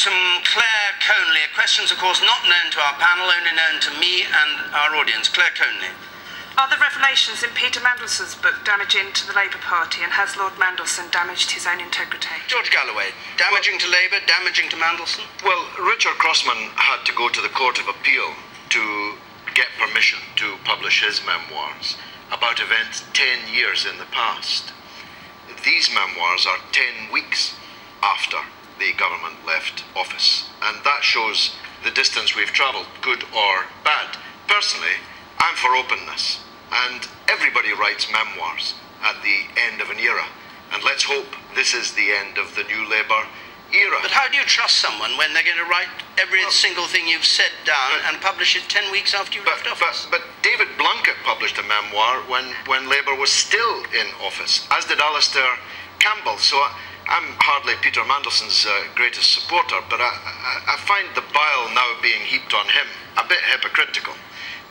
from Claire Conley. A question's, of course, not known to our panel, only known to me and our audience. Claire Conley. Are the revelations in Peter Mandelson's book damaging to the Labour Party, and has Lord Mandelson damaged his own integrity? George Galloway. Damaging to Labour, damaging to Mandelson? Well, Richard Crossman had to go to the Court of Appeal to get permission to publish his memoirs about events 10 years in the past. These memoirs are 10 weeks after the government left office, and that shows the distance we've travelled, good or bad. Personally, I'm for openness, and everybody writes memoirs at the end of an era, and let's hope this is the end of the new Labour era. But how do you trust someone when they're going to write every single thing you've said down and publish it 10 weeks after you left office? But David Blunkett published a memoir when Labour was still in office, as did Alistair Campbell. So I'm hardly Peter Mandelson's greatest supporter, but I find the bile now being heaped on him a bit hypocritical.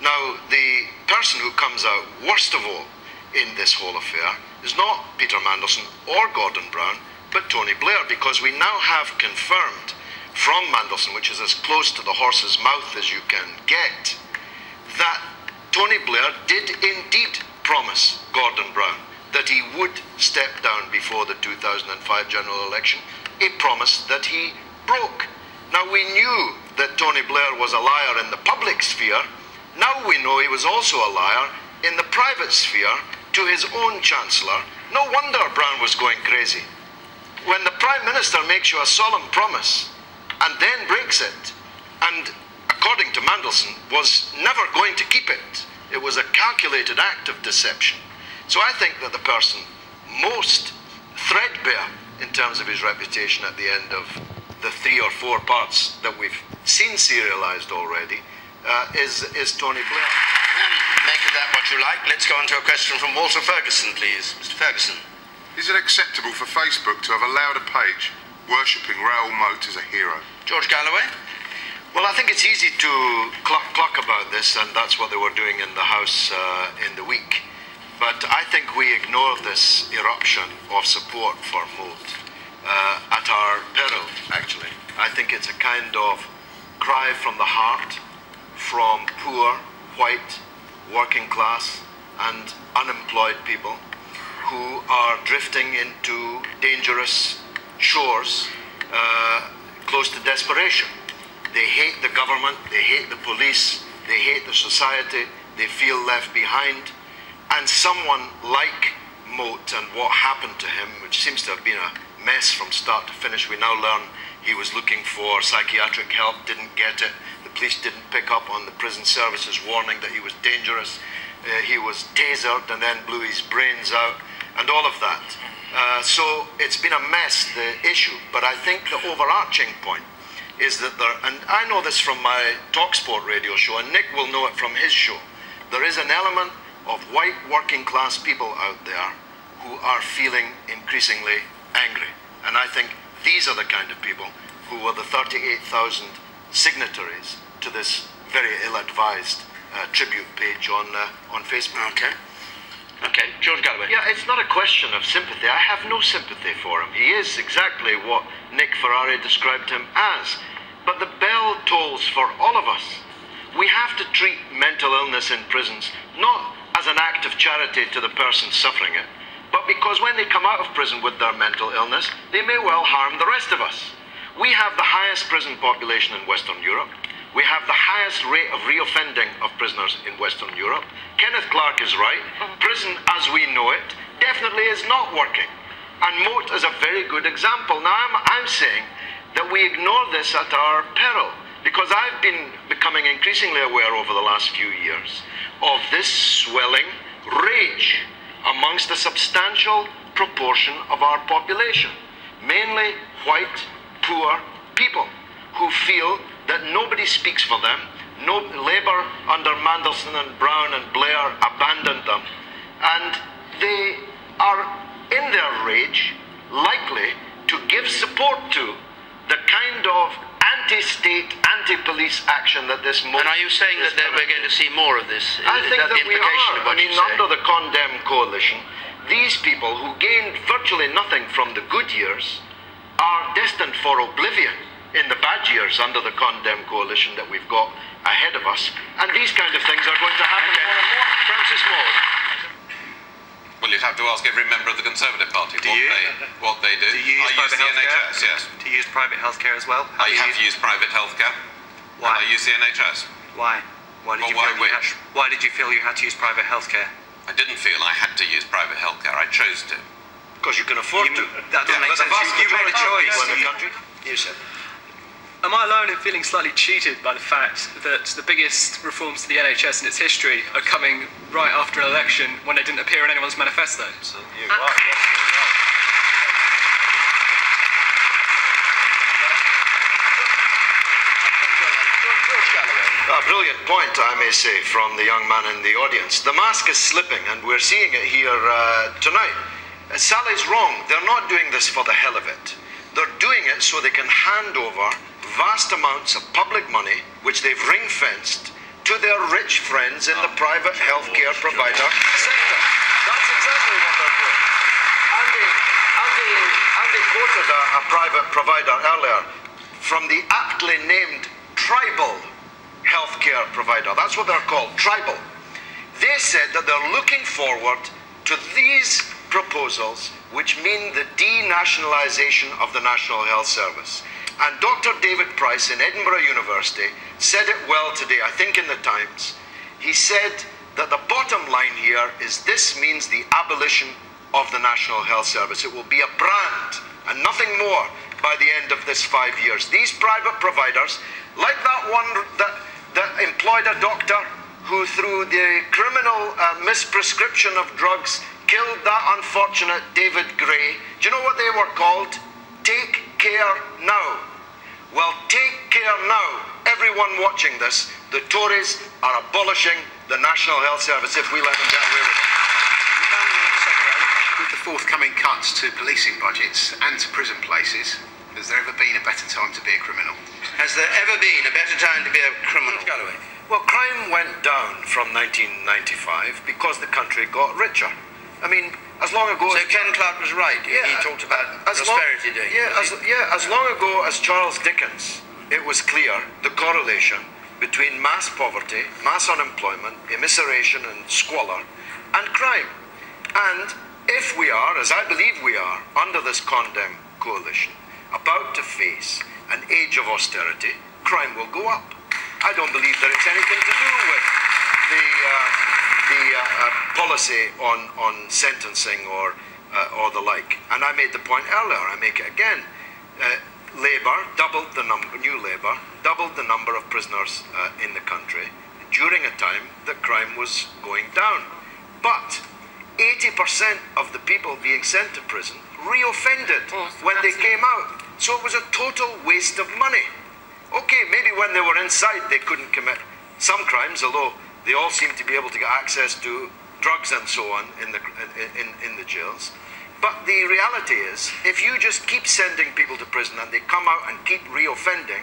Now, the person who comes out worst of all in this whole affair is not Peter Mandelson or Gordon Brown, but Tony Blair, because we now have confirmed from Mandelson, which is as close to the horse's mouth as you can get, that Tony Blair did indeed promise Gordon Brown that he would step down before the 2005 general election, a promise that he broke. Now, we knew that Tony Blair was a liar in the public sphere. Now we know he was also a liar in the private sphere to his own Chancellor. No wonder Brown was going crazy. When the Prime Minister makes you a solemn promise and then breaks it, and according to Mandelson, was never going to keep it, it was a calculated act of deception. So I think that the person most threadbare in terms of his reputation at the end of the 3 or 4 parts that we've seen serialised already is Tony Blair. Make of that what you like. Let's go on to a question from Walter Ferguson, please. Mr. Ferguson. Is it acceptable for Facebook to have allowed a page worshipping Raoul Moat as a hero? George Galloway. Well, I think it's easy to cluck about this, and that's what they were doing in the House in the week. But I think we ignore this eruption of support for Maude at our peril, actually. I think it's a kind of cry from the heart from poor, white, working class and unemployed people who are drifting into dangerous shores close to desperation. They hate the government, they hate the police, they hate the society, they feel left behind. And someone like Moat and what happened to him, which seems to have been a mess from start to finish, we now learn he was looking for psychiatric help, didn't get it. The police didn't pick up on the prison services warning that he was dangerous. He was tasered and then blew his brains out and all of that. So it's been a mess, the issue. But I think the overarching point is that there, and I know this from my TalkSport radio show, and Nick will know it from his show, there is an element of white working class people out there who are feeling increasingly angry. And I think these are the kind of people who were the 38,000 signatories to this very ill-advised tribute page on Facebook. Okay, George Galloway. Yeah, it's not a question of sympathy. I have no sympathy for him. He is exactly what Nick Ferrari described him as. But the bell tolls for all of us. We have to treat mental illness in prisons not as an act of charity to the person suffering it, but because when they come out of prison with their mental illness, they may well harm the rest of us. We have the highest prison population in Western Europe. We have the highest rate of reoffending of prisoners in Western Europe. Kenneth Clarke is right. Prison, as we know it, definitely is not working. And Moat is a very good example. Now, I'm saying that we ignore this at our peril, because I've been becoming increasingly aware over the last few years of this swelling rage amongst a substantial proportion of our population, mainly white, poor people who feel that nobody speaks for them. No, Labour under Mandelson and Brown and Blair abandoned them, and they are in their rage likely to give support to the kind of anti-state, anti-police action that this moment. And are you saying that we're going to see more of this? I think that we are. I mean, under the Condemn coalition, these people who gained virtually nothing from the good years are destined for oblivion in the bad years under the Condemn coalition that we've got ahead of us, and these kind of things are going to happen more and more. Francis Maude. Well, you'd have to ask every member of the Conservative Party what they do. Do you use private the healthcare? NHS, yes. Do you use private healthcare as well? I have used private healthcare. Why? And I use the NHS. Why? Why did you feel you had to use private healthcare? I didn't feel I had to use private healthcare. I chose to. Because you can afford to. That doesn't make sense. You made a choice. In the country. You said. Am I alone in feeling slightly cheated by the fact that the biggest reforms to the NHS in its history are coming right after an election when they didn't appear in anyone's manifesto? So you are. Yes, you are. George Galloway. A brilliant point, I may say, from the young man in the audience. The mask is slipping, and we're seeing it here tonight. Sally's wrong. They're not doing this for the hell of it. They're doing it so they can hand over vast amounts of public money, which they've ring-fenced, to their rich friends in the private healthcare provider sector. That's exactly what they're doing. Andy quoted a private provider earlier from the aptly named tribal healthcare provider. That's what they're called, tribal. They said that they're looking forward to these proposals, which mean the denationalisation of the National Health Service. And Dr. David Price in Edinburgh University said it well today, I think in the Times. He said that the bottom line here is this means the abolition of the National Health Service. It will be a brand and nothing more by the end of this 5 years. These private providers, like that one that employed a doctor who through the criminal misprescription of drugs killed that unfortunate David Gray. Do you know what they were called? Take Care Now. Well, take care now. Everyone watching this, the Tories are abolishing the National Health Service if we let them get away with it. With the forthcoming cuts to policing budgets and to prison places, has there ever been a better time to be a criminal? Has there ever been a better time to be a criminal? Galloway. Well, crime went down from 1995 because the country got richer. I mean, as long ago... So Ken Clarke was right. He talked about prosperity doing it. As long ago as Charles Dickens, it was clear the correlation between mass poverty, mass unemployment, immiseration and squalor, and crime. And if we are, as I believe we are, under this Condemn coalition, about to face an age of austerity, crime will go up. I don't believe that it's anything to do with the policy on sentencing or the like. And I made the point earlier, I make it again. Labour doubled the number, New Labour doubled the number of prisoners in the country during a time that crime was going down. But 80% of the people being sent to prison reoffended when they came out. So it was a total waste of money. Okay, maybe when they were inside they couldn't commit some crimes, although they all seem to be able to get access to drugs and so on in the jails. But the reality is, if you just keep sending people to prison and they come out and keep reoffending,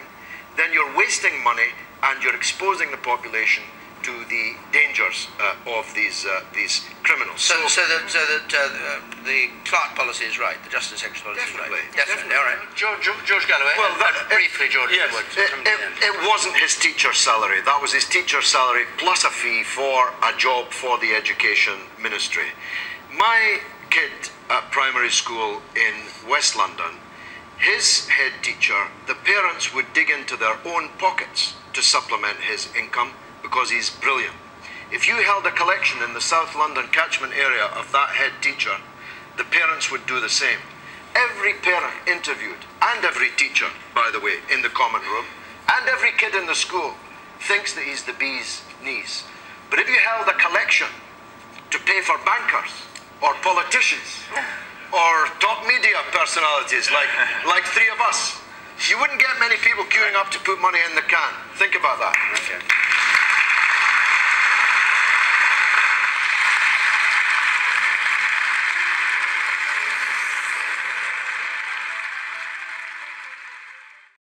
then you're wasting money and you're exposing the population to the dangers of these criminals. So that the Clarke policy is right, the Justice Secretary policy is right. Definitely. All right. George Galloway. Well, briefly, George. Yes, it wasn't his teacher's salary. That was his teacher's salary plus a fee for a job for the Education Ministry. My kid at primary school in West London, his head teacher, the parents would dig into their own pockets to supplement his income because he's brilliant. If you held a collection in the South London catchment area of that head teacher, the parents would do the same. Every parent interviewed, and every teacher, by the way, in the common room, and every kid in the school thinks that he's the bee's knees. But if you held a collection to pay for bankers, or politicians, or top media personalities like three of us, you wouldn't get many people queuing up to put money in the can. Think about that. Okay.